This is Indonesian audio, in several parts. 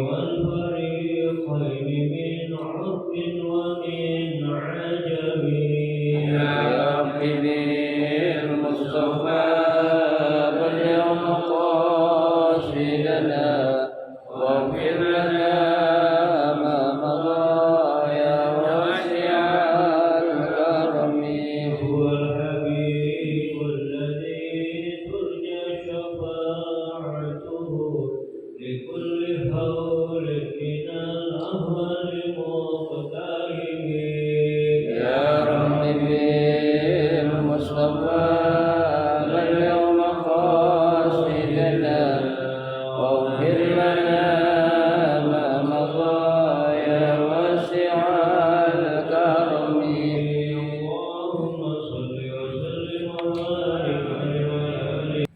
والفريقين من عرب ومن عجم يا رب بالمصطفى بلغ مقاصدنا واغفر لنا ما مضى يا واسع الكرم. هو الحبيب الذي ترجى شفاعته لكل هول من الأهوال مقتحم يا رب بالمصطفى بلغ مقاصدنا واغفر لنا ما مضى يا واسع الكرم. اللهم صل وسلم وبارك عليه وعلى آله.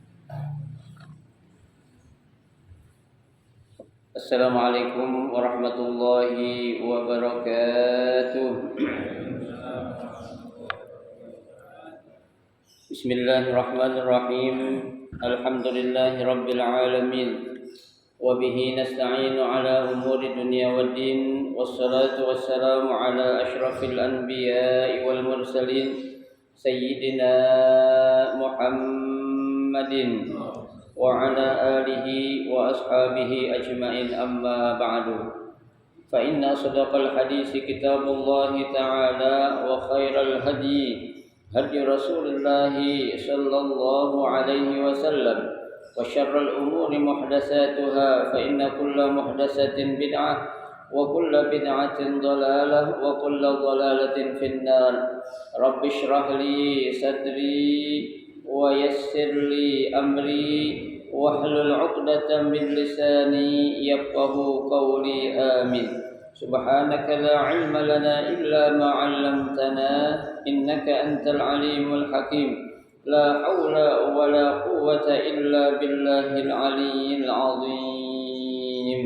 Assalamualaikum warahmatullahi wabarakatuh. Bismillahirrahmanirrahim. Alhamdulillahi rabbil alamin. Wa bihi nasta'inu ala umuri dunya waddin. Wassalatu wassalamu ala asyrafil anbiya'i wal mursalin Sayyidina Muhammadin wa ala alihi wa ashabihi ajma'in, amma ba'du. Fa inna sadaqal hadisi kitabullahi ta'ala wa khairal hadi hadi Rasulullah sallallahu alaihi wasallam wa syarrul umuri muhdatsatuha fa inna kulla muhdatsatin bid'ah wa kulla bid'atin dhalalah wa kulla dhalalatin finnar. Rabbi shrah li sadri wa yassir li amri wahlul 'uqdatam min lisani yafqahu qawli. Amin. Subhanaka la 'ilma lana illa ma 'allamtana innaka antal alimul hakim. La haula wa la quwwata illa billahil aliyyil 'azim.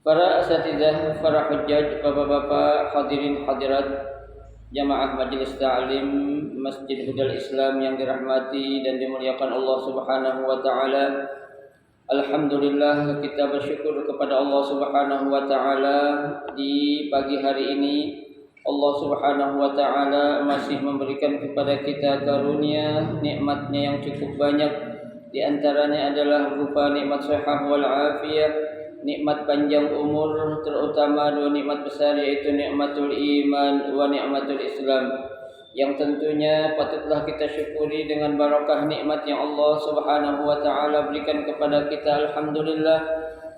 Para asatidzah, para hujjaj, bapak-bapak, hadirin hadirat jamaah majelis ta'lim Masjid Hudal Islam yang dirahmati dan dimuliakan Allah Subhanahu wa taala. Alhamdulillah, kita bersyukur kepada Allah Subhanahu wa taala di pagi hari ini. Allah Subhanahu wa taala masih memberikan kepada kita karunia nikmatnya yang cukup banyak. Di antaranya adalah berupa nikmat sehat wal afiyah, nikmat panjang umur, terutama dua nikmat besar yaitu nikmatul iman wa nikmatul Islam, yang tentunya patutlah kita syukuri dengan barakah nikmat yang Allah Subhanahu wa taala berikan kepada kita. Alhamdulillah,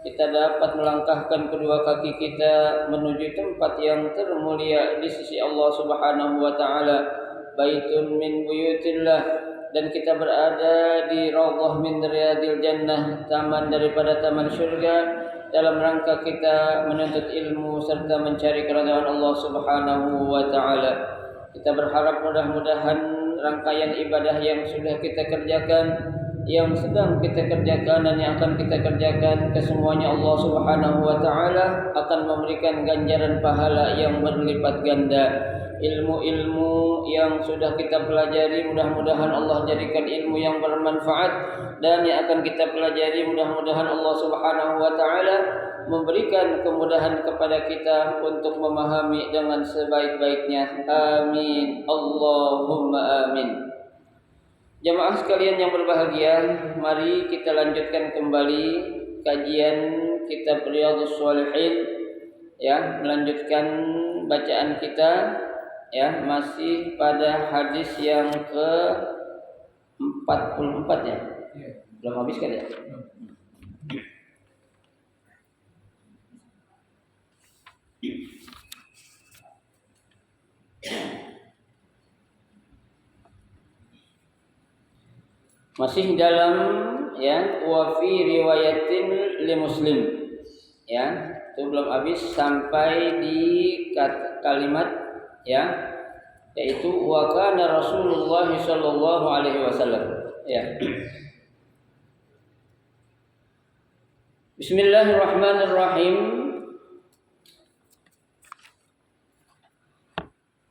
kita dapat melangkahkan kedua kaki kita menuju tempat yang termulia di sisi Allah Subhanahu wa taala, baitun min buyutillah, dan kita berada di raudhah min riyadil jannah, taman daripada taman syurga, dalam rangka kita menuntut ilmu serta mencari keridhaan Allah Subhanahu wa taala. Kita berharap mudah-mudahan rangkaian ibadah yang sudah kita kerjakan, yang sedang kita kerjakan dan yang akan kita kerjakan, kesemuanya Allah Subhanahu wa taala akan memberikan ganjaran pahala yang berlipat ganda. Ilmu-ilmu yang sudah kita pelajari mudah-mudahan Allah jadikan ilmu yang bermanfaat, dan yang akan kita pelajari mudah-mudahan Allah Subhanahu wa taala memberikan kemudahan kepada kita untuk memahami dengan sebaik-baiknya. Amin. Allahumma amin. Jamaah sekalian yang berbahagia, mari kita lanjutkan kembali kajian kitab Riyadhus Shalihin, ya, melanjutkan bacaan kita, ya, masih pada hadis yang ke-44 ya. Belum habis kan ya? Masih dalam, ya, wa fi riwayatin li Muslim, ya, itu belum habis sampai di kalimat, ya, yaitu wa kana Rasulullah sallallahu alaihi wasallam, ya. Bismillahirrahmanirrahim.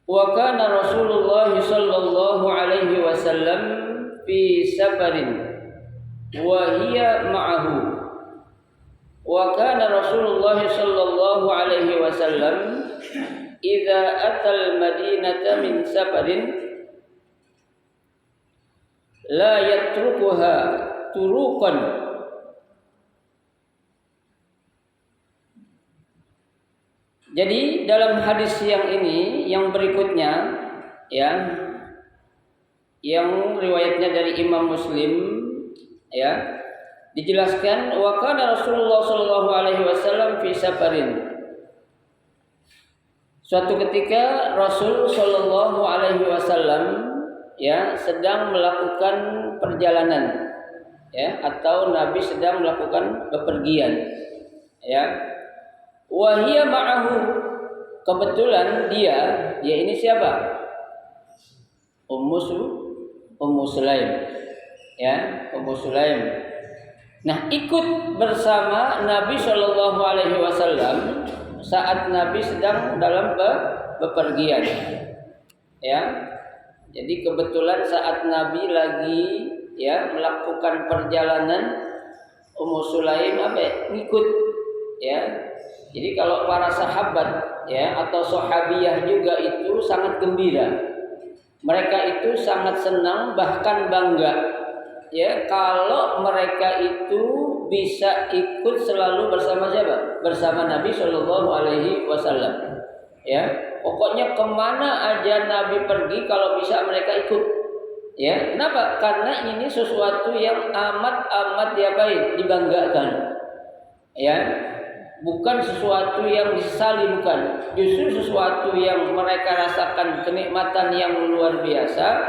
Wa kana Rasulullah sallallahu alaihi wasallam fi safarin wa hiya ma'ahu wa kana Rasulullah sallallahu alaihi wasallam idza atal madinata min safarin la yatrukuha turuqan Jadi dalam hadis yang ini, yang berikutnya, ya, yang riwayatnya dari Imam Muslim, ya, dijelaskan wa kana Rasulullah sallallahu alaihi wasallam fi safarin. Suatu ketika Rasul sallallahu alaihi wasallam, ya, sedang melakukan perjalanan, ya, atau Nabi sedang melakukan bepergian, ya. Wahia ma'ahu, kebetulan dia ini siapa? Ummu Sulaim, ya, Ummu Sulaim. Nah, ikut bersama Nabi Shallallahu Alaihi Wasallam saat Nabi sedang dalam bepergian, ya. Jadi kebetulan saat Nabi lagi, ya, melakukan perjalanan, Ummu Sulaim ngikut, ya. Jadi kalau para sahabat, ya, atau sahabiyah juga itu sangat gembira. Mereka itu sangat senang bahkan bangga, ya, kalau mereka itu bisa ikut selalu bersama siapa? Bersama Nabi Shallallahu Alaihi Wasallam. Ya, pokoknya kemana aja Nabi pergi kalau bisa mereka ikut. Ya, kenapa? Karena ini sesuatu yang amat dibanggakan. Ya. Bukan sesuatu yang disesali, bukan. Justru sesuatu yang mereka rasakan kenikmatan yang luar biasa,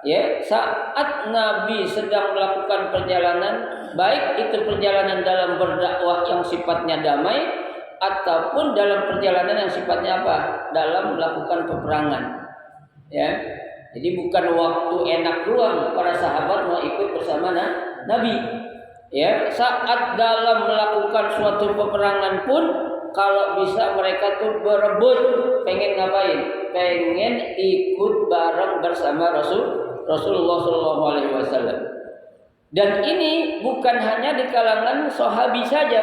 ya, saat Nabi sedang melakukan perjalanan, baik itu perjalanan dalam berdakwah yang sifatnya damai ataupun dalam perjalanan yang sifatnya apa? Dalam melakukan peperangan. Ya. Jadi bukan waktu enak doang para sahabat mau ikut bersama Nabi. Ya, saat dalam melakukan suatu peperangan pun kalau bisa mereka tuh berebut pengen ngapain? Pengen ikut bareng bersama Rasulullah SAW. Dan ini bukan hanya di kalangan sahabi saja,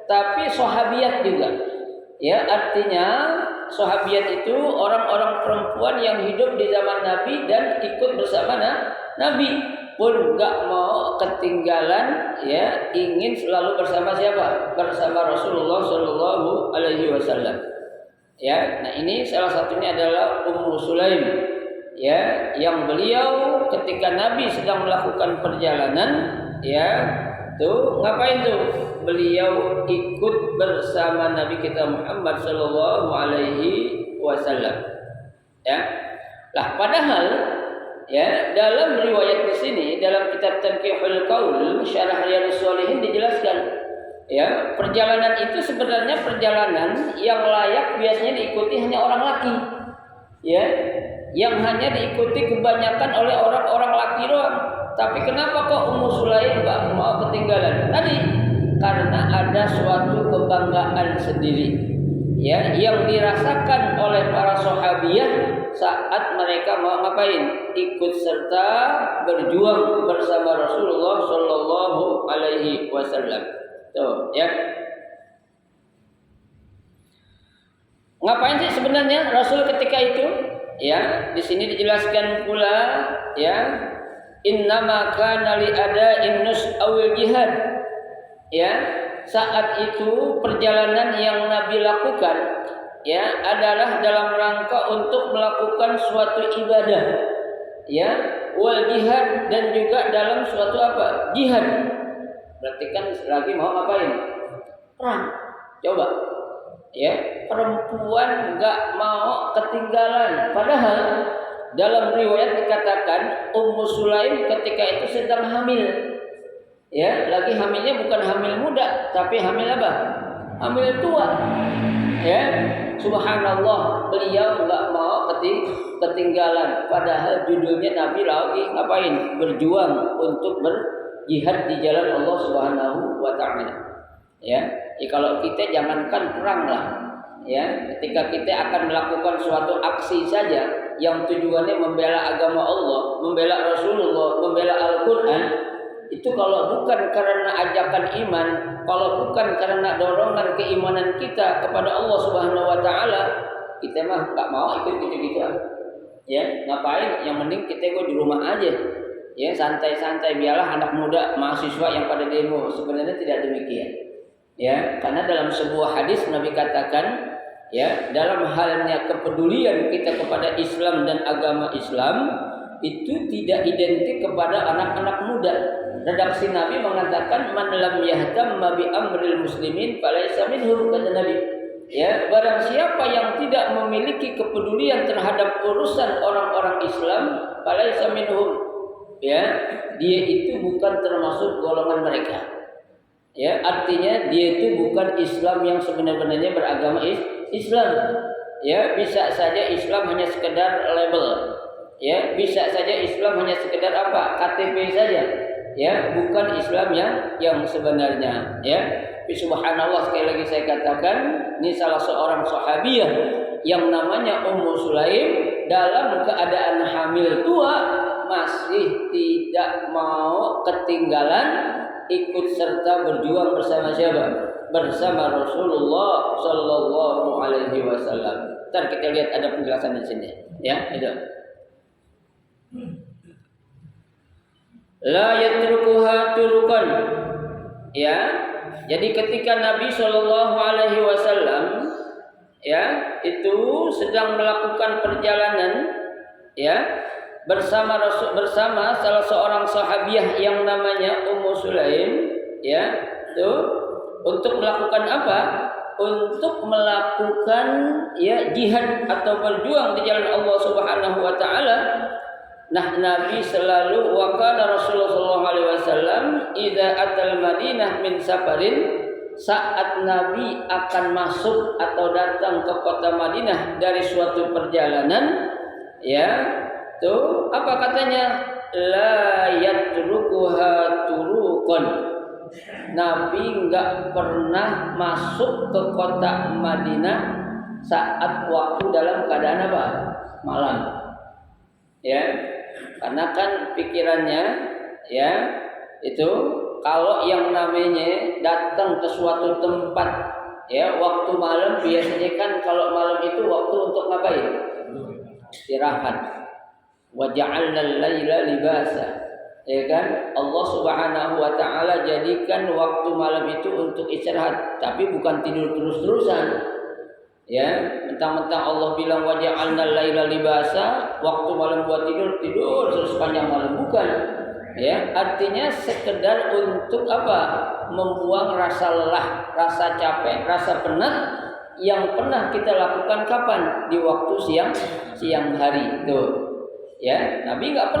tapi sahabiyat juga. Ya, artinya sahabiyat itu orang-orang perempuan yang hidup di zaman Nabi dan ikut bersama Nabi. Pun gak mau ketinggalan, ya, ingin selalu bersama siapa? Bersama Rasulullah Shallallahu Alaihi Wasallam. Ya, nah ini salah satunya adalah Ummu Sulaim, ya, yang beliau ketika Nabi sedang melakukan perjalanan, ya, tuh ngapain tuh? Beliau ikut bersama Nabi kita Muhammad Shallallahu Alaihi Wasallam. Ya, lah padahal, ya, dalam riwayat di sini dalam kitab Tanqihul Qaul Syarah Riyadhus Shalihin dijelaskan, ya, perjalanan itu sebenarnya perjalanan yang layak biasanya diikuti hanya orang laki, ya, yang hanya diikuti kebanyakan oleh orang-orang laki doang. Tapi kenapa kok Ummu Sulaim enggak mau ketinggalan? Tadi karena ada suatu kebanggaan sendiri, ya, yang dirasakan oleh para sahabiyah saat mereka mau ngapain? Ikut serta berjuang bersama Rasulullah Shallallahu Alaihi Wasallam. Tuh, ya. Ngapain sih sebenarnya Rasul ketika itu? Ya, di sini dijelaskan pula, ya, innama kana li ada'in nus awil jihad. Ya, saat itu perjalanan yang Nabi lakukan, ya, adalah dalam rangka untuk melakukan suatu ibadah, ya, wal jihad, dan juga dalam suatu apa? Jihad. Berarti kan lagi mau ngapain? Perang. Coba, ya, perempuan enggak mau ketinggalan. Padahal dalam riwayat dikatakan Ummu Sulaim ketika itu sedang hamil. Ya, lagi hamilnya bukan hamil muda, tapi hamil apa? Hamil tua. Ya, subhanallah, beliau enggak mau ketinggalan. Padahal judulnya Nabi lagi ngapain? Berjuang untuk berjihad di jalan Allah Subhanahu wa taala. Ya, kalau kita jangankan perang lah. Ya, ketika kita akan melakukan suatu aksi saja, yang tujuannya membela agama Allah, membela Rasulullah, membela Al-Quran, itu kalau bukan karena ajakan iman, kalau bukan karena dorongan keimanan kita kepada Allah Subhanahu wa taala, kita mah enggak mau ikut gitu-gitu. Ya, ngapain? Yang penting kita di rumah aja. Ya, santai-santai, biarlah anak muda mahasiswa yang pada demo. Sebenarnya tidak demikian. Ya, karena dalam sebuah hadis Nabi katakan, ya, dalam halnya kepedulian kita kepada Islam dan agama Islam itu tidak identik kepada anak-anak muda. Redaksi Nabi mengatakan man lam yahtamma bi amril muslimin falaysa minhum, kata Nabi. Ya, barang siapa yang tidak memiliki kepedulian terhadap urusan orang-orang Islam, falaysa minhum. Ya, dia itu bukan termasuk golongan mereka. Ya, artinya dia itu bukan Islam yang sebenarnya beragama Islam. Ya, bisa saja Islam hanya sekedar label. Ya, bisa saja Islam hanya sekedar apa? KTP saja. Ya, bukan Islam yang sebenarnya. Ya, tapi subhanallah, sekali lagi saya katakan, ini salah seorang sahabiyah yang namanya Ummu Sulaim dalam keadaan hamil tua masih tidak mau ketinggalan ikut serta berjuang bersama siapa? Bersama Rasulullah Sallallahu Alaihi Wasallam. Ntar kita lihat ada penjelasan di sini. Ya, itu. La yatrukuha turukan. Ya, jadi ketika Nabi Sallallahu Alaihi Wasallam ya itu sedang melakukan perjalanan ya bersama salah seorang sahabiah yang namanya Ummu Sulaim, ya, itu untuk melakukan apa? Untuk melakukan ya jihad atau berjuang di jalan Allah Subhanahu wa taala. Nah, Nabi selalu wakana Rasulullah sallallahu alaihi wasallam idza atal Madinah min safarin, saat Nabi akan masuk atau datang ke kota Madinah dari suatu perjalanan, ya, tuh apa katanya? La yatrukuha turukon. Nabi enggak pernah masuk ke kota Madinah saat waktu dalam keadaan apa? Malam. Ya, karena kan pikirannya ya itu kalau yang namanya datang ke suatu tempat ya waktu malam, biasanya kan kalau malam itu waktu untuk ngapain? Istirahat. Wa ja'alna al-laila libasa. Ya kan? Allah Subhanahu wa taala jadikan waktu malam itu untuk istirahat, tapi bukan tidur terus-terusan. Ya, mentang-mentang Allah bilang wa ja'alna al-laila libasa, waktu malam buat tidur terus sepanjang malam, bukan. Ya, artinya sekedar untuk apa? Membuang rasa lelah, rasa capek, rasa penat yang pernah kita lakukan kapan? Di waktu siang hari. Tuh. Ya, Nabi enggak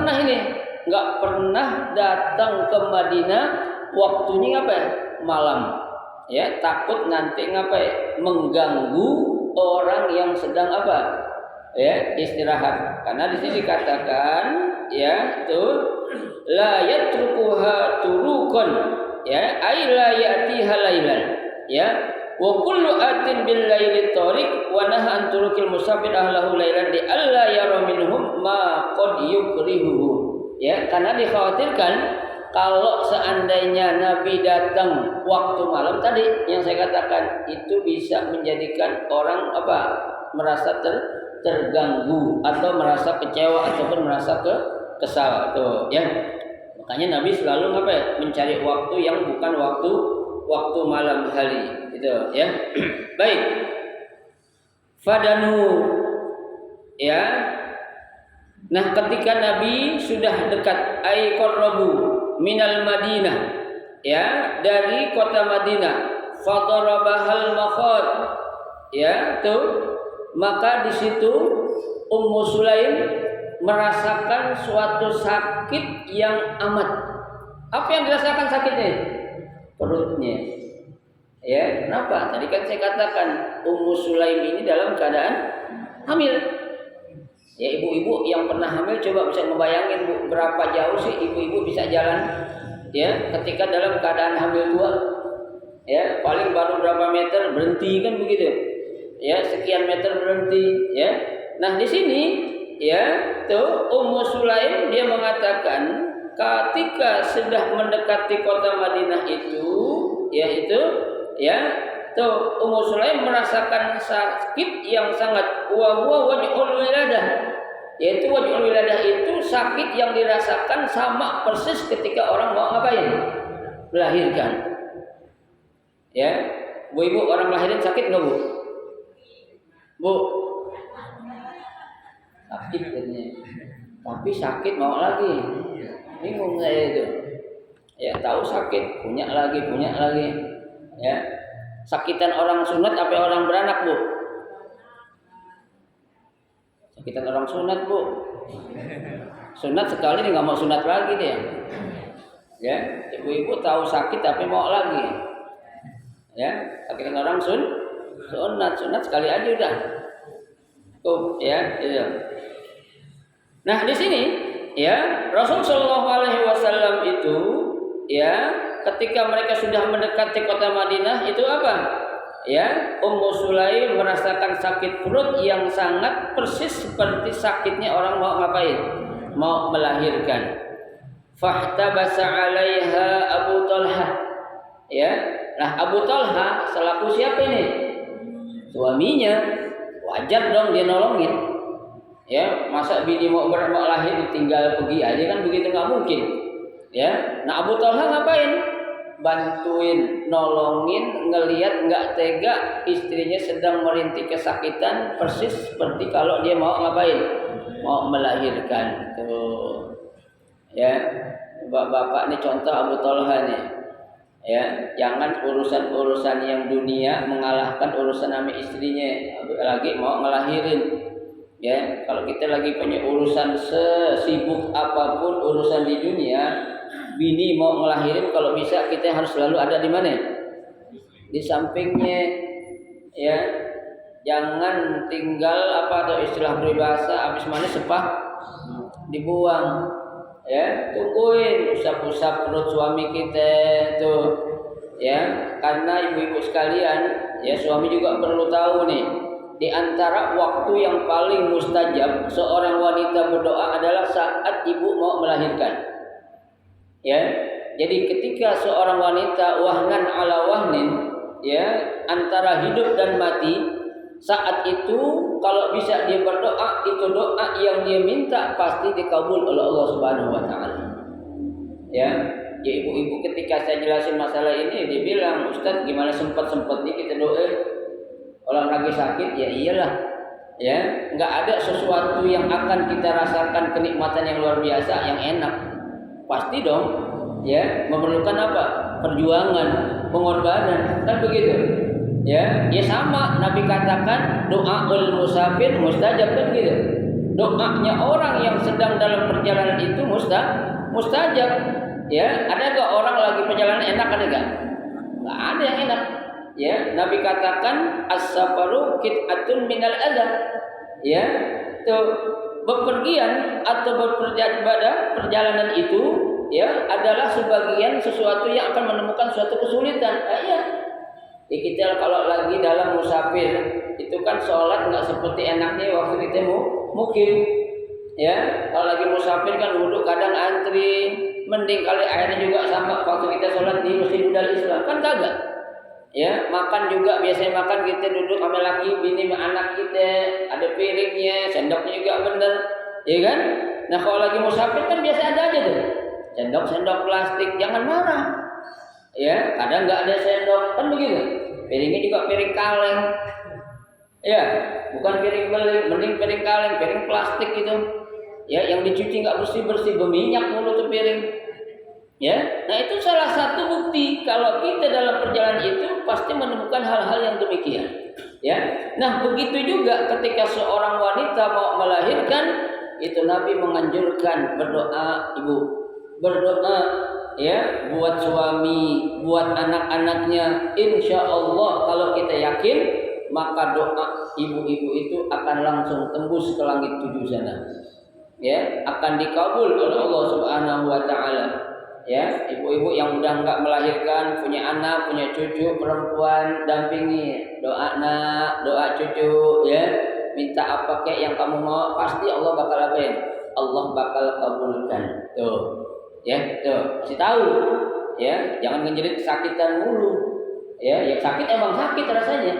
pernah datang ke Madinah waktunya apa? Malam. Ya, takut nanti mengganggu orang yang sedang apa? Ya, istirahat. Karena di sini dikatakan ya, itu la yatrukuha turukun, ya, ay la ya'tiha lailan, ya, wa kullu atin bil laili tariq wa naha an turukil musafir ahlahu lailan li alla yara minhum ma qad yukrihu. Ya, karena dikhawatirkan kalau seandainya Nabi datang waktu malam tadi yang saya katakan, itu bisa menjadikan orang apa? Merasa terganggu atau merasa kecewa ataupun merasa kesal tuh, ya. Makanya Nabi selalu mencari waktu yang bukan waktu malam hari, gitu, ya. Baik. Fadanu, ya. Nah, ketika Nabi sudah dekat ay qarrabu minal Madinah, ya, dari kota Madinah, fadarabahal makhad, ya, tuh, maka di situ Ummu Sulaim merasakan suatu sakit yang amat. Apa yang dirasakan sakitnya? Perutnya. Ya, kenapa? Tadi kan saya katakan Ummu Sulaim ini dalam keadaan hamil. Ya, ibu-ibu yang pernah hamil coba bisa membayangin, Bu, berapa jauh sih ibu-ibu bisa jalan ya ketika dalam keadaan hamil tua. Ya, paling baru berapa meter berhenti kan begitu. Ya, sekian meter berhenti, ya. Nah, di sini ya tuh Ummu Sulaim dia mengatakan ketika sudah mendekati kota Madinah itu, yaitu ya tuh Ummu Sulaim merasakan sakit yang sangat waj'ul wiladah, yaitu waj'ul wiladah itu sakit yang dirasakan sama persis ketika orang mau ngapain? Melahirkan. Ya, Bu Ibu orang lahirin sakit nggak Bu? Bu, sakit katanya. Tapi sakit mau lagi. Bingung saya itu. Ya tahu sakit, punya lagi. Ya, sakitan orang sunat apa orang beranak Bu? Sakitan orang sunat Bu. Sunat sekali nggak mau sunat lagi dia. Ya, ibu-ibu tahu sakit tapi mau lagi. Ya, sakitan orang sunat sekali aja udah. Tuh, ya, itu. Nah, di sini ya, Rasul Shallallahu alaihi wasallam itu ya, ketika mereka sudah mendekati kota Madinah itu apa? Ya, Ummu Sulaim merasakan sakit perut yang sangat persis seperti sakitnya orang mau ngapain? Mau melahirkan. Fahtabasa 'alaiha Abu Talha. Ya, nah Abu Talha selaku siapa ini? Suaminya. Wajar dong dia nolongin. Ya, masa bini mau lahir ditinggal pergi aja kan begitu nggak mungkin. Ya, nah Abu Talha ngapain? Bantuin, nolongin, ngelihat nggak tega istrinya sedang merintih kesakitan persis seperti kalau dia mau ngapain? Mau melahirkan. Tuh. Ya, bapak ini contoh Abu Talha nih. Ya, jangan urusan yang dunia mengalahkan urusan sama istrinya lagi mau ngelahirin. Ya, kalau kita lagi punya urusan sesibuk apapun urusan di dunia, bini mau ngelahirin kalau bisa kita harus selalu ada di mana? Di sampingnya. Ya, jangan tinggal apa atau istilah peribahasa habis mana sepah dibuang. Ya, tungguin usap-usap perut suami kita tuh. Ya, karena ibu-ibu sekalian, ya suami juga perlu tahu nih, di antara waktu yang paling mustajab seorang wanita berdoa adalah saat ibu mau melahirkan. Ya, jadi ketika seorang wanita wahnan ala wahnin, ya, antara hidup dan mati, saat itu kalau bisa dia berdoa, itu doa yang dia minta pasti dikabul oleh Allah Subhanahu wa taala. Ya, ibu-ibu ketika saya jelasin masalah ini dia bilang, "Ustaz, gimana sempat-sempatnya kita doa? Orang lagi sakit." Ya iyalah. Ya, enggak ada sesuatu yang akan kita rasakan kenikmatan yang luar biasa, yang enak. Pasti dong. Ya, memerlukan apa? Perjuangan, pengorbanan, kan begitu. Ya, ya sama Nabi katakan doaul musafir mustajab kan gitu. Doanya orang yang sedang dalam perjalanan itu mustajab. Ya, ada enggak orang lagi perjalanan enak ada enggak? Enggak ada yang enak. Ya, Nabi katakan as-safaru qit'atun minal adzab. Ya, tuh bepergian atau perjalanan itu ya adalah sebagian sesuatu yang akan menemukan suatu kesulitan. Nah, ya. Ya kita kalau lagi dalam musafir itu kan sholat nggak seperti enaknya waktu kita mungkin. Ya, kalau lagi musafir kan duduk kadang antri, mending kali airnya juga sama waktu kita sholat di Masjid Darul Islam kan kagak. Ya, makan juga biasanya makan kita duduk sama laki bini sama anak kita, ada piringnya, sendoknya juga bener, ya kan? Nah kalau lagi musafir kan biasa ada aja tuh, sendok plastik, jangan marah. Ya, kadang nggak ada sendok kan begitu. Piringnya juga piring kaleng. Ya, bukan piring beling, mending piring kaleng, piring plastik itu. Ya, yang dicuci nggak bersih berminyak mulu tuh piring. Ya, nah itu salah satu bukti kalau kita dalam perjalanan itu pasti menemukan hal-hal yang demikian. Ya, nah begitu juga ketika seorang wanita mau melahirkan, itu Nabi menganjurkan berdoa berdoa ya buat suami, buat anak-anaknya. Insya Allah kalau kita yakin maka doa ibu-ibu itu akan langsung tembus ke langit 7 sana. Ya, akan dikabul oleh Allah Subhanahu wa taala. Ya, ibu-ibu yang udah enggak melahirkan, punya anak, punya cucu perempuan, dampingi doa nak, doa cucu ya. minta apa kayak yang kamu mau, pasti Allah bakal apain? Allah bakal kabulkan. Tuh. Ya, tuh. Kasih tahu. Ya, jangan ngejerit kesakitan mulu. Ya, yang sakit emang sakit rasanya.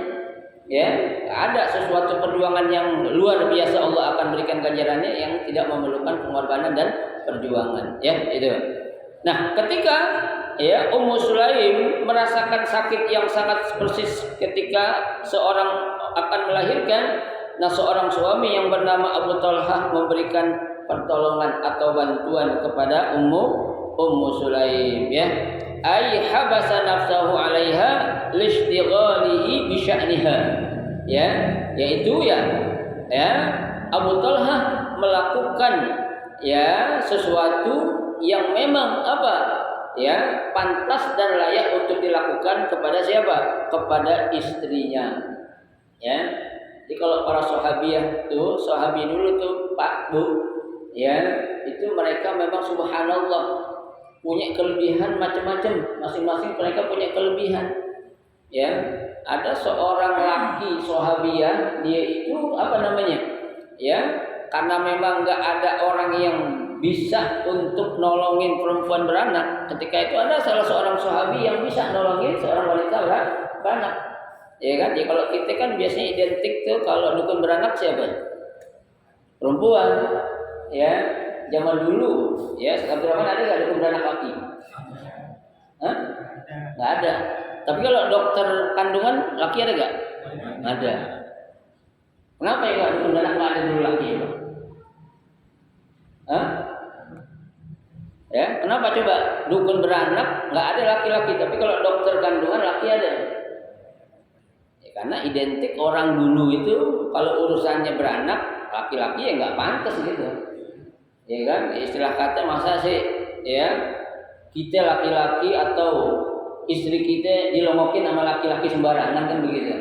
Ya, ada sesuatu perjuangan yang luar biasa Allah akan berikan ganjarannya yang tidak memerlukan pengorbanan dan perjuangan. Ya, itu. Nah, ketika ya Ummu Sulaim merasakan sakit yang sangat persis ketika seorang akan melahirkan, nah seorang suami yang bernama Abu Talhah memberikan pertolongan atau bantuan kepada Ummu Sulaim, ya. Ai habasa nafsahu 'alaiha lishtighalihi bi sya'niha. Ya, yaitu ya Abu Talhah melakukan ya sesuatu yang memang apa? Ya, pantas dan layak untuk dilakukan kepada siapa? Kepada istrinya. Ya. Jadi kalau para sahabiah tuh, sahabi dulu tuh Pak Bu, ya, itu mereka memang subhanallah punya kelebihan macam-macam, masing-masing mereka punya kelebihan. Ya, ada seorang laki sahabiah, dia itu apa namanya? Ya, karena memang enggak ada orang yang bisa untuk nolongin perempuan beranak. Ketika itu ada salah seorang sahabi yang bisa nolongin seorang wanita beranak. Ya kan? Jadi kalau kita kan biasanya identik tuh kalau dukun beranak siapa? Perempuan. Ya. Zaman dulu, ya, Abdurrahman ada nggak dukun beranak laki? Hah? Nggak ada. Tapi kalau dokter kandungan laki ada nggak? Ada. Kenapa ya dukun beranak nggak ada dulu laki? Hah? Ya, kenapa coba dukun beranak nggak ada laki-laki, tapi kalau dokter kandungan laki ada? Ya, karena identik orang dulu itu kalau urusannya beranak laki-laki ya nggak pantas gitu. Ya kan, istilah kata masa sih ya kita laki-laki atau istri kita dilongokin sama laki-laki sembarangan kan begitu.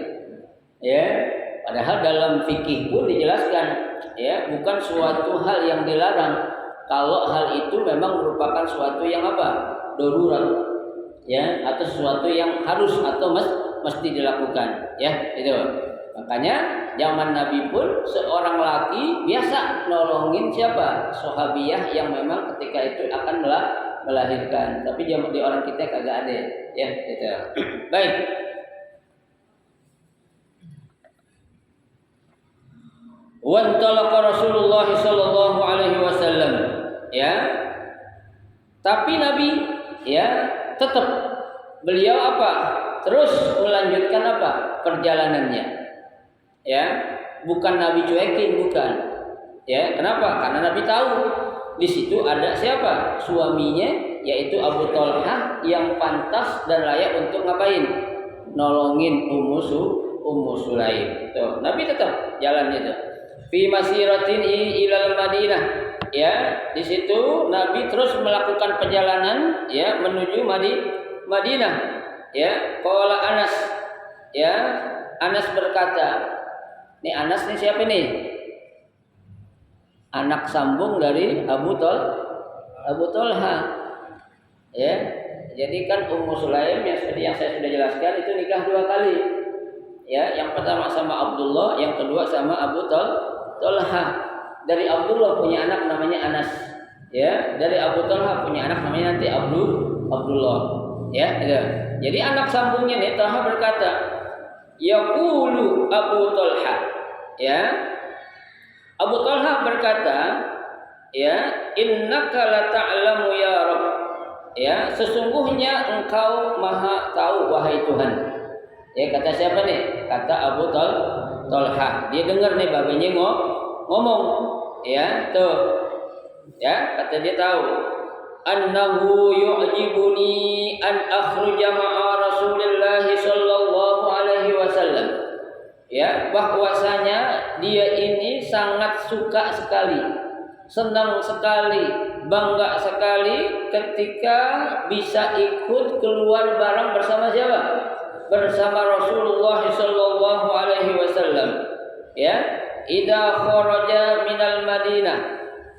Ya, padahal dalam fikih pun dijelaskan ya bukan suatu hal yang dilarang kalau hal itu memang merupakan suatu yang apa? Darurat. Ya, atau sesuatu yang harus atau mesti dilakukan, ya, itu. Makanya zaman Nabi pun seorang laki biasa nolongin siapa? Sahabiah yang memang ketika itu akan melahirkan. Tapi di orang kita kagak ada, ya, gitu. Baik. Wa talaqa Rasulullah sallallahu alaihi wasallam, ya. Tapi Nabi ya tetap beliau apa? Terus melanjutkan apa? Perjalanannya. Ya, bukan Nabi cuekin, bukan. Ya, kenapa? Karena Nabi tahu di situ ada siapa? Suaminya, yaitu Abu Talhah yang pantas dan layak untuk ngapain? Nolongin Ummu Sulaim. Tuh, Nabi tetap jalan itu. Fi masiratin ilal Madinah. Ya, di situ Nabi terus melakukan perjalanan ya menuju Madinah. Ya, qala Anas. Ya, Anas berkata, ini Anas nih siapa nih? Anak sambung dari Abu Talhah. Ya. Jadi kan Ummu Sulaim yang saya sudah jelaskan itu nikah 2 kali. Ya, yang pertama sama Abdullah, yang kedua sama Abu Talhah. Dari Abdullah punya anak namanya Anas. Ya, dari Abu Talhah punya anak namanya nanti Abdullah. Ya, gitu. Jadi anak sambungnya nih Talhah berkata, yaqulu Abu Talhah, ya, Abu Talhah berkata, ya, innaka la ta'lamu ya Rabb, ya, sesungguhnya engkau maha tahu wahai Tuhan. Ya, kata siapa nih? Kata Abu Talhah. Dia dengar nih babanya ngomong, ya, tuh, ya, kata dia tahu. Annahu yu'jibuni an akhruja ma'a Rasulillah sallallahu alaihi wasallam. Ya, bahwasanya dia ini sangat suka sekali, senang sekali, bangga sekali ketika bisa ikut keluar bareng bersama siapa? Bersama Rasulullah sallallahu alaihi wasallam. Ya, idza kharaja minal Madinah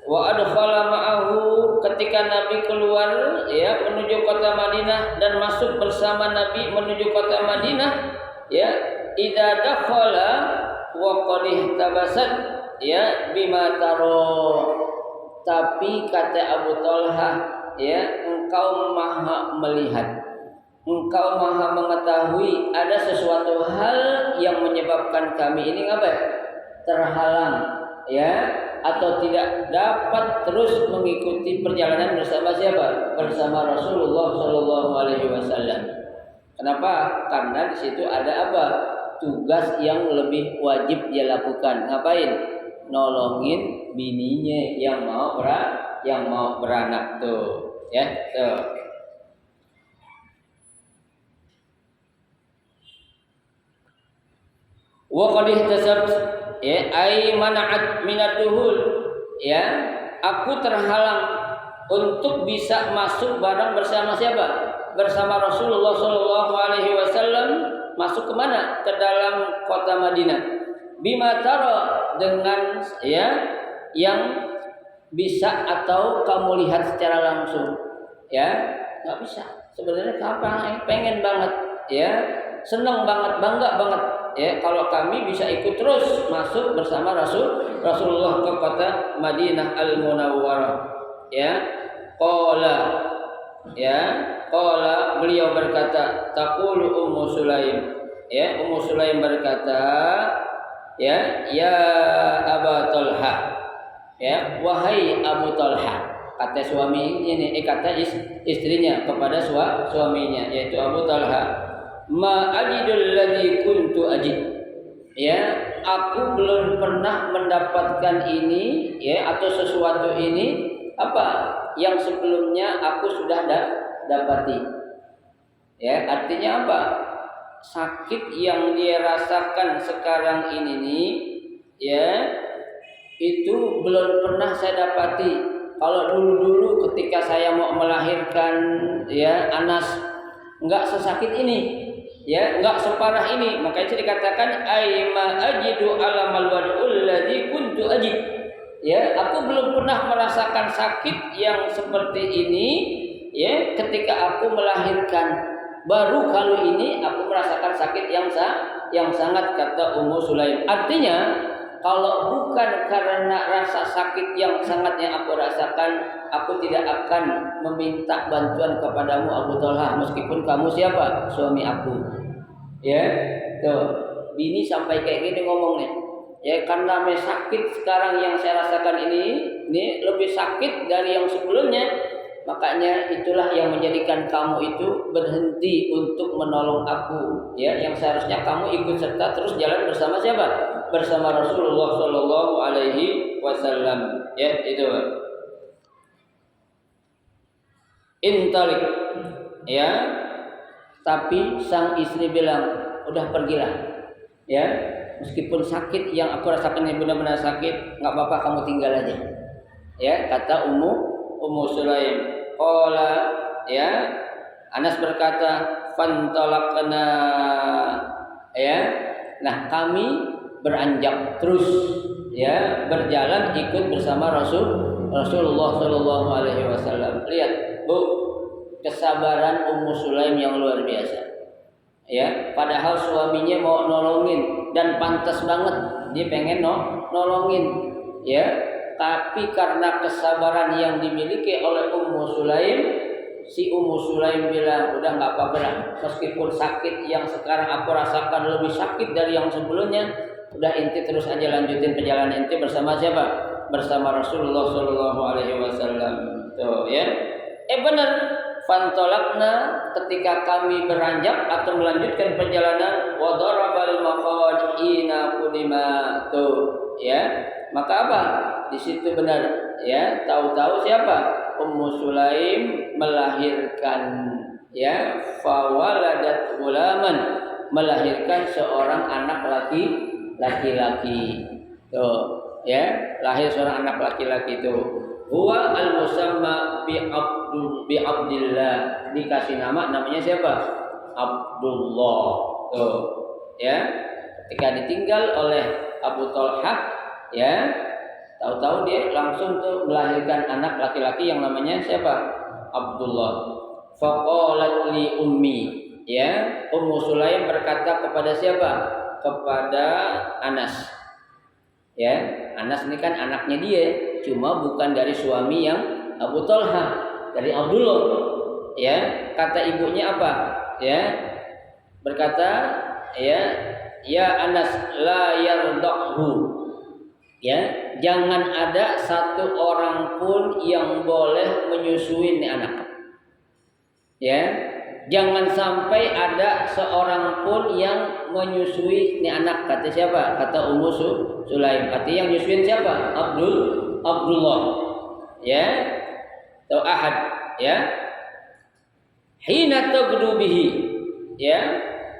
wa adkhala ma'ahu, ketika Nabi keluar ya menuju kota Madinah dan masuk bersama Nabi menuju kota Madinah, ya, idza dakhala wa qad ihtabasat ya bima taro, tapi kata Abu Talha ya, engkau maha melihat, engkau maha mengetahui ada sesuatu hal yang menyebabkan kami ini apa? Terhalang ya, atau tidak dapat terus mengikuti perjalanan bersama siapa? Bersama Rasulullah Shallallahu Alaihi Wasallam. Kenapa? Karena di situ ada apa? Tugas yang lebih wajib dia lakukan. Ngapain? Nolongin bininya yang mau beranak tuh, ya tuh. Wa qad ihtasab ya ay mana'at minad duhul ya, aku terhalang untuk bisa masuk bareng bersama siapa? Bersama Rasulullah Shallallahu Alaihi Wasallam. Masuk kemana? Ke dalam kota Madinah. Bima tara, dengan ya yang bisa atau kamu lihat secara langsung ya, nggak bisa sebenarnya. Kapan pengen banget ya, seneng banget, bangga banget ya kalau kami bisa ikut terus masuk bersama Rasulullah ke kota Madinah Al-Munawwarah ya. Qala beliau berkata, taqulu Ummu Sulaim ya, Ummu Sulaim berkata ya Aba Talha ya, wahai Abu Talha, kata suami ini kata istrinya kepada suaminya yaitu Abu Talha, ma ajidul ladzi kuntu ajid ya, aku belum pernah mendapatkan ini ya, atau sesuatu ini apa yang sebelumnya aku sudah dapati ya. Artinya apa? Sakit yang dia rasakan sekarang ini nih ya, itu belum pernah saya dapati. Kalau dulu ketika saya mau melahirkan ya Anas, enggak sesakit ini ya, enggak separah ini. Makanya dikatakan aima ajidu alamal wad'ul ladzi kuntu ajid ya, aku belum pernah merasakan sakit yang seperti ini ya ketika aku melahirkan. Baru kali ini aku merasakan sakit yang sangat, kata Ummu Sulaim. Artinya kalau bukan karena rasa sakit yang sangat yang aku rasakan, aku tidak akan meminta bantuan kepadamu Abu Talha, meskipun kamu siapa? Suami aku. Ya, tuh. Bini sampai kayak gini ngomongnya. Ya, karena sakit sekarang yang saya rasakan ini lebih sakit dari yang sebelumnya. Makanya itulah yang menjadikan kamu itu berhenti untuk menolong aku. Ya, yang seharusnya kamu ikut serta terus jalan bersama siapa? Bersama Rasulullah Shallallahu Alaihi Wasallam. Ya, itu. Intalik. Ya, tapi sang istri bilang, udah pergilah. Ya, meskipun sakit yang aku rasakan ini benar-benar sakit, nggak apa-apa, kamu tinggal aja. Ya, kata Ummu Sulaim. Qala ya, Anas berkata, fantalaqna ya. Nah, kami beranjak terus ya, berjalan ikut bersama Rasulullah Shallallahu Alaihi Wasallam. Lihat, Bu, kesabaran Ummu Sulaim yang luar biasa. Ya, padahal suaminya mau nolongin dan pantas banget dia pengen nolongin ya, tapi karena kesabaran yang dimiliki oleh Ummu Sulaim, si Ummu Sulaim bilang, udah nggak apa-apa, meskipun sakit yang sekarang aku rasakan lebih sakit dari yang sebelumnya, udah inti terus aja lanjutin perjalanan inti bersama siapa? Bersama Rasulullah Shallallahu Alaihi Wasallam. Tuh ya, benar. Fantolakna, ketika kami beranjak atau melanjutkan perjalanan, wadarabal maqadina qudima, tuh ya, maka apa? Di situ benar ya, tahu-tahu siapa? Ummu Sulaim melahirkan ya, fawaladat gulaman, melahirkan seorang anak laki-laki. Tuh ya, lahir seorang anak laki-laki itu. Huwa al-musamma bi Abdillah, dikasih namanya siapa? Abdullah. Tuh ya, ketika ditinggal oleh Abu Talha ya, tahu-tahu dia langsung tuh melahirkan anak laki-laki yang namanya siapa? Abdullah. Faqalat li ummi ya, Ummu Sulaim berkata kepada siapa? kepada Anas. Ya, Anas ini kan anaknya dia, cuma bukan dari suami yang Abu Talha, dari Abdullah. Ya, kata ibunya apa? Ya, berkata, ya Anas la yardahu. Ya, jangan ada satu orang pun yang boleh menyusui ini anak. Ya, jangan sampai ada seorang pun yang menyusui ini anak. Kata siapa? Kata Ummu Sulaim. Artinya yang nyusuin siapa? Abdullah. Ya, atau Ahad. Ya, hina tagdu bihi. Ya,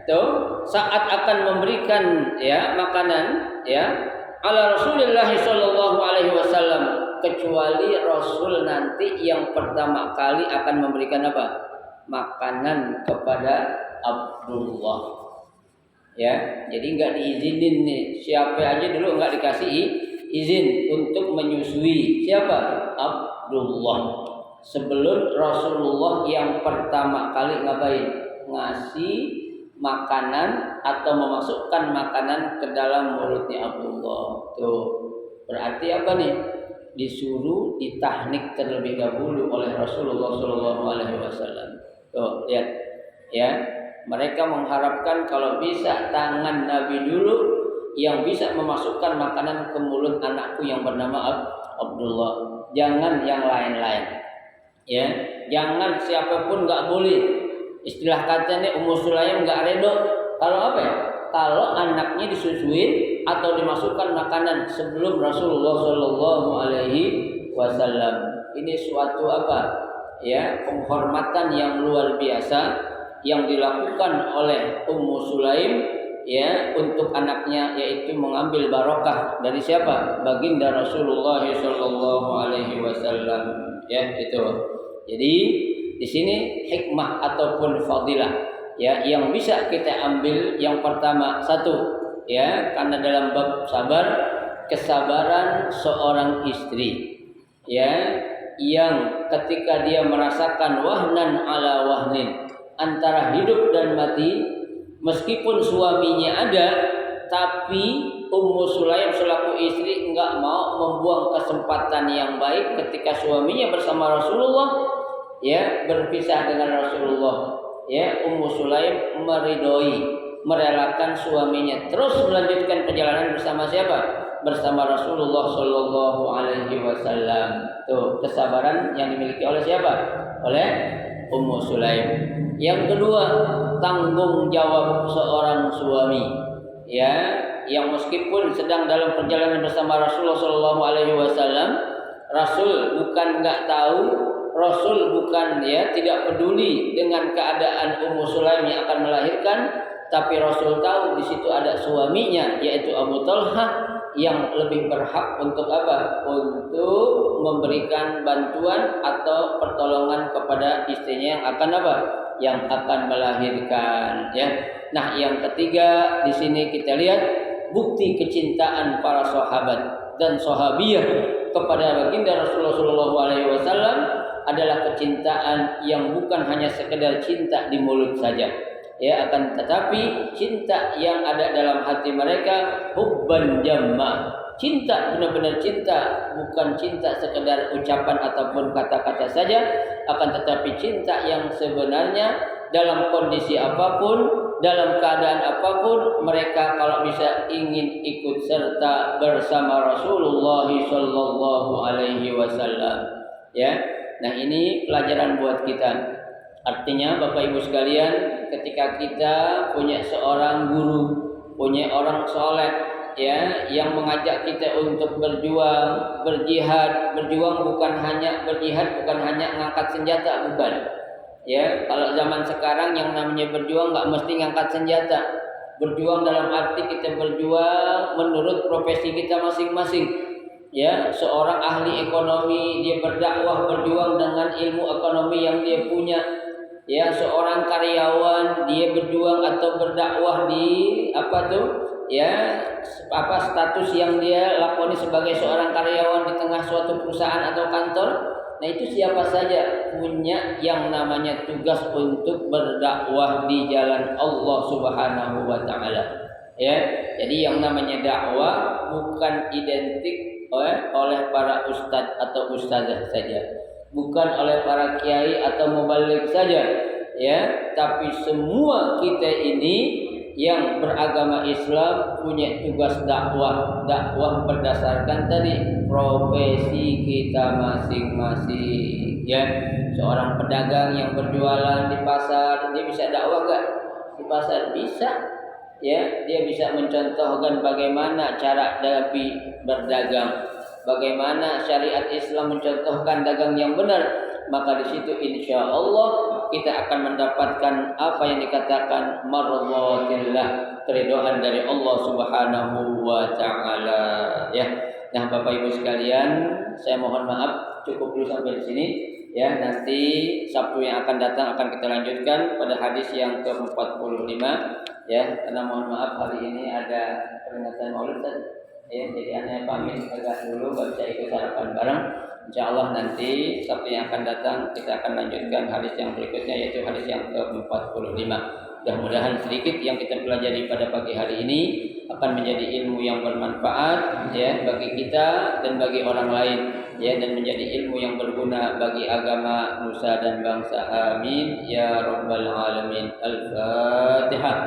tuh saat akan memberikan ya makanan ya ala Rasulullah sallallahu alaihi wasallam, kecuali Rasul nanti yang pertama kali akan memberikan apa? Makanan kepada Abdullah. Ya, jadi enggak diizinin nih. Siapa aja dulu enggak dikasih izin untuk menyusui siapa? Abdullah. Sebelum Rasulullah yang pertama kali ngapain? Ngasih makanan atau memasukkan makanan ke dalam mulutnya Abdullah. Tuh, berarti apa nih? Disuruh ditahnik terlebih dahulu oleh Rasulullah Shallallahu Alaihi Wasallam. Tuh, lihat, ya. Mereka mengharapkan kalau bisa tangan Nabi dulu yang bisa memasukkan makanan ke mulut anakku yang bernama Abdullah. Jangan yang lain-lain. Ya, jangan siapapun nggak boleh. Istilah katanya Ummu Sulaim nggak redo kalau apa ya? Kalau anaknya disusuin atau dimasukkan makanan sebelum Rasulullah Shallallahu Alaihi Wasallam. Ini suatu apa? Ya, penghormatan yang luar biasa yang dilakukan oleh Ummu Sulaim ya untuk anaknya, yaitu mengambil barokah dari siapa? Baginda Rasulullah Shallallahu Alaihi Wasallam. Ya, itu. Jadi di sini hikmah ataupun fadilah ya yang bisa kita ambil yang pertama, satu ya, karena dalam bab sabar, kesabaran seorang istri ya yang ketika dia merasakan wahnan ala wahnin, antara hidup dan mati, meskipun suaminya ada, tapi Ummu Sulaim selaku istri enggak mau membuang kesempatan yang baik ketika suaminya bersama Rasulullah ya berpisah dengan Rasulullah. Ya, Ummu Sulaim merelakan suaminya terus melanjutkan perjalanan bersama siapa? Bersama Rasulullah Shallallahu Alaihi Wasallam. Tuh, kesabaran yang dimiliki oleh siapa? Oleh Ummu Sulaim. Yang kedua, tanggung jawab seorang suami. Ya, yang meskipun sedang dalam perjalanan bersama Rasulullah Shallallahu Alaihi Wasallam, Rasul bukan nggak tahu, Rasul bukan ya tidak peduli dengan keadaan Ummu Sulaim yang akan melahirkan, tapi Rasul tahu di situ ada suaminya yaitu Abu Talha yang lebih berhak untuk apa? Untuk memberikan bantuan atau pertolongan kepada istrinya yang akan apa? Yang akan melahirkan ya. Nah, yang ketiga di sini kita lihat bukti kecintaan para sahabat dan sahabiyah kepada baginda Rasulullah Shallallahu Alaihi Wasallam adalah kecintaan yang bukan hanya sekedar cinta di mulut saja, ya, akan tetapi cinta yang ada dalam hati mereka hubban jamma, cinta benar-benar cinta, bukan cinta sekedar ucapan ataupun kata-kata saja, akan tetapi cinta yang sebenarnya dalam kondisi apapun, dalam keadaan apapun, mereka kalau bisa ingin ikut serta bersama Rasulullah Shallallahu Alaihi Wasallam. Ya. Nah, ini pelajaran buat kita. Artinya Bapak Ibu sekalian, ketika kita punya seorang guru, punya orang soleh ya yang mengajak kita untuk berjuang, berjihad, berjuang bukan hanya berjihad, bukan hanya ngangkat senjata, bukan. Ya, kalau zaman sekarang yang namanya berjuang nggak mesti ngangkat senjata. Berjuang dalam arti kita berjuang menurut profesi kita masing-masing. Ya, seorang ahli ekonomi dia berdakwah, berjuang dengan ilmu ekonomi yang dia punya. Ya, seorang karyawan dia berjuang atau berdakwah di ya, status yang dia lakoni sebagai seorang karyawan di tengah suatu perusahaan atau kantor. Nah, itu siapa saja punya yang namanya tugas untuk berdakwah di jalan Allah Subhanahu wa taala. Ya, jadi yang namanya dakwah bukan identik oleh para ustadz atau ustazah saja, bukan oleh para kiai atau mubalik saja, ya, tapi semua kita ini yang beragama Islam punya tugas dakwah. Dakwah berdasarkan tadi profesi kita masing-masing, ya. Seorang pedagang yang berjualan di pasar, dia bisa dakwah gak? Di pasar bisa, ya. Dia bisa mencontohkan bagaimana cara Nabi berdagang, bagaimana syariat Islam mencontohkan dagang yang benar. Maka di situ insya Allah kita akan mendapatkan apa yang dikatakan marzatillah, keridhaan dari Allah Subhanahu wa taala, ya. Nah, Bapak Ibu sekalian, saya mohon maaf cukup dulu sampai di sini, ya. Nanti Sabtu yang akan datang akan kita lanjutkan pada hadis yang ke-45, ya. Karena mohon maaf hari ini ada peringatan Maulid, ya. Jadi aneh pamit agak dulu, gak bisa ikut sarapan bareng. Insya Allah nanti Sabtu yang akan datang kita akan lanjutkan hadis yang berikutnya, yaitu hadis yang ke-45. Mudah-mudahan sedikit yang kita pelajari pada pagi hari ini akan menjadi ilmu yang bermanfaat, ya, bagi kita dan bagi orang lain, ya, dan menjadi ilmu yang berguna bagi agama, nusa dan bangsa. Amin ya rabbal alamin. Al-Fatihah.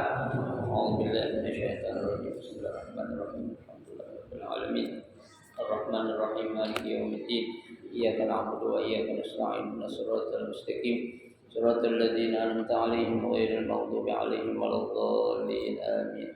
A'udzubillahi minasyaitonir rajim. Bismillahirrahmanirrahim. Alhamdulillahirabbil alamin. Ar-Rahmanir-Rahim. Maliki yaumiddin. Iyyaka na'budu wa iyyaka nasta'in. Ihdinas siratal mustaqim. Siratal ladzina an'amta 'alaihim ghairil maghdubi 'alaihim waladdallin. Amin.